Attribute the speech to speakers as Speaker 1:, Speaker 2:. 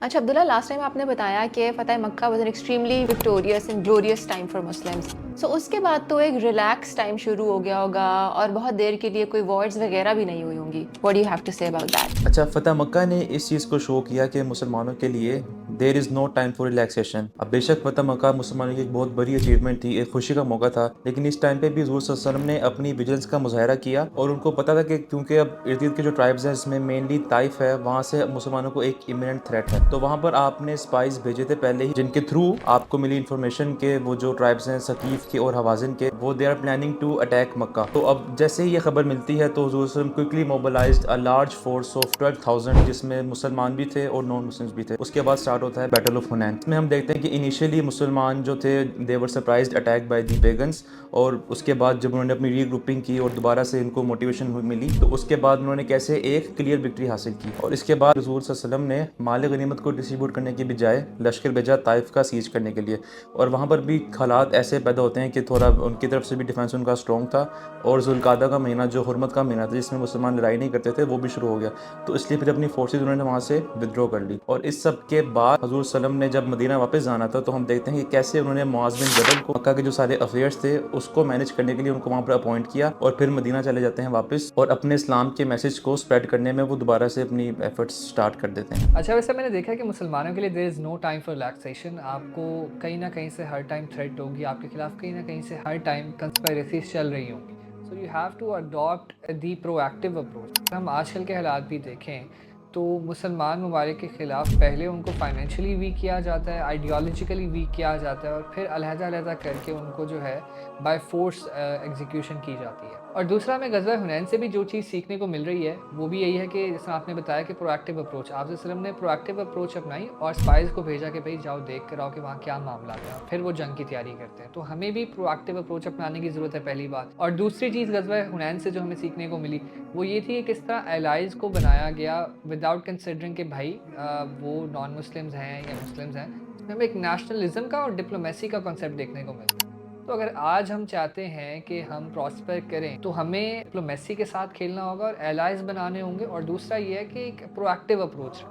Speaker 1: अच्छा Abdullah, last time आपने बताया कि फ़तह मक्का was an extremely victorious and glorious time for Muslims. So उसके बाद तो एक रिलैक्स टाइम शुरू हो गया होगा और बहुत देर के लिए कोई वॉर्स वगैरह भी नहीं हुई होंगी। What do you have to say about that?
Speaker 2: अच्छा, फ़तह मक्का ने इस चीज़ को शो किया कि मुसलमानों के लिए there is no time for relaxation. अब बेशक फ़तह मक्का मुसलमानों की एक बहुत बड़ी अचीवमेंट थी, एक खुशी का मौका था, लेकिन इस टाइम पे भी हुज़ूर सल्लल्लाहु अलैहि वसल्लम ने अपनी विजिलेंस का मुज़ाहरा किया और उनको पता था कि क्योंकि अब इर्द-गिर्द के जो ट्राइब्स हैं, इसमें मेनली ताइफ है, वहाँ से मुसलमानों को एक इमिनेंट थ्रेट है। तो वहाँ पर आपने स्पाइस भेजे थे पहले ही, जिनके थ्रू आपको मिली इन्फॉर्मेशन के वो जो ट्राइब्स हैं सकीफ़ के और हवाज़िन के, वो they are planning to attack Mecca. तो अब जैसे ही ये खबर मिलती है तो हुज़ूर सल्लल्लाहु अलैहि वसल्लम quickly mobilised a large force of 12,000, जिसमें मुसलमान भी थे और नॉन मुस्लिम्स भी थे। उसके बाद स्टार्ट होता है बैटल ऑफ हुनैन। इसमें हम देखते हैं कि इनिशियली मुसलमान जो थे they were surprised attack by the pagans, और उसके बाद जब उन्होंने अपनी रीग्रुपिंग की और दोबारा से इनको मोटिवेशन मिली, तो उसके बाद उन्होंने कैसे एक क्लियर विक्ट्री हासिल की। और इसके बाद हुज़ूर सल्लल्लाहु अलैहि वसल्लम ने माल गनीमत को डिस्ट्रीब्यूट करने की बजाय लश्कर भेजा ताइफ का सीज करने के लिए, और वहाँ पर भी हालात ऐसे पैदा होते हैं कि थोड़ा उनकी तरफ से भी डिफेंस उनका स्ट्रॉन्ग था, और जुल्कादा का महीना जो हुर्मत का महीना था जिसमें मुसलमान लड़ाई नहीं करते थे, वो भी शुरू हो गया। तो इसलिए फिर अपनी फोर्सेज उन्होंने वहाँ से विदड्रॉ कर ली, और इस सब के बाद हजूर सल्लम ने जब मदीना वापस जाना था, तो हम देखते हैं कि कैसे उन्होंने मुआज़ बिन जबल को मक्का के जो सारे अफेयर्स थे उसको मैनेज करने के लिए उनको वहाँ पर अपॉइंट किया, और फिर मदीना चले जाते हैं वापस, और अपने इस्लाम के मैसेज को स्प्रेड करने में वो दोबारा से अपनी एफर्ट्स स्टार्ट कर देते हैं।
Speaker 3: अच्छा, वैसे मैंने देखा है कि मुसलमानों के लिए there is no time for relaxation. आपको कहीं न कहीं से हर टाइम थ्रेट होगी, आपके खिलाफ कहीं न कहीं से हर टाइम कंस्पिरेसीज़ चल रही होंगी। So you have to adopt the proactive approach. हम आजकल के हालात भी देखें तो मुसलमान ममालिक के ख़िलाफ़ पहले उनको फाइनेंशियली वीक किया जाता है, आइडियोलॉजिकली वीक किया जाता है, और फिर अलहदा-अलहदा करके उनको जो है बाय फ़ोर्स एग्ज़ीक्यूशन की जाती है। और दूसरा, हमें ग़ज़वा हुनैन से भी जो चीज़ सीखने को मिल रही है, वो भी यही है कि जैसा आपने बताया कि प्रोएक्टिव अप्रोच, आप वसल्लम ने प्रोएक्टिव अप्रोच अपनाई और स्पाइज़ को भेजा कि भई जाओ देख कर आओ कि वहाँ क्या मामला है, फिर वो जंग की तैयारी करते हैं। तो हमें भी प्रोएक्टिव अप्रोच अपनाने की ज़रूरत है, पहली बात। और दूसरी चीज़ ग़ज़वा हुनैन से जो हमें सीखने को मिली, वो ये थी कि किस तरह एलाइज़ को बनाया गया विदाउट कंसिडरिंग कि भाई वो नॉन मुस्लिम्स हैं या मुस्लिम्स हैं। इसमें हमें एक नेशनलिज़्म का और डिप्लोमेसी का कॉन्सेप्ट देखने को मिलता है। तो अगर आज हम चाहते हैं कि हम प्रॉस्पर करें, तो हमें डिप्लोमेसी के साथ खेलना होगा और एलाइज़ बनाने होंगे, और दूसरा ये है कि एक प्रोएक्टिव अप्रोच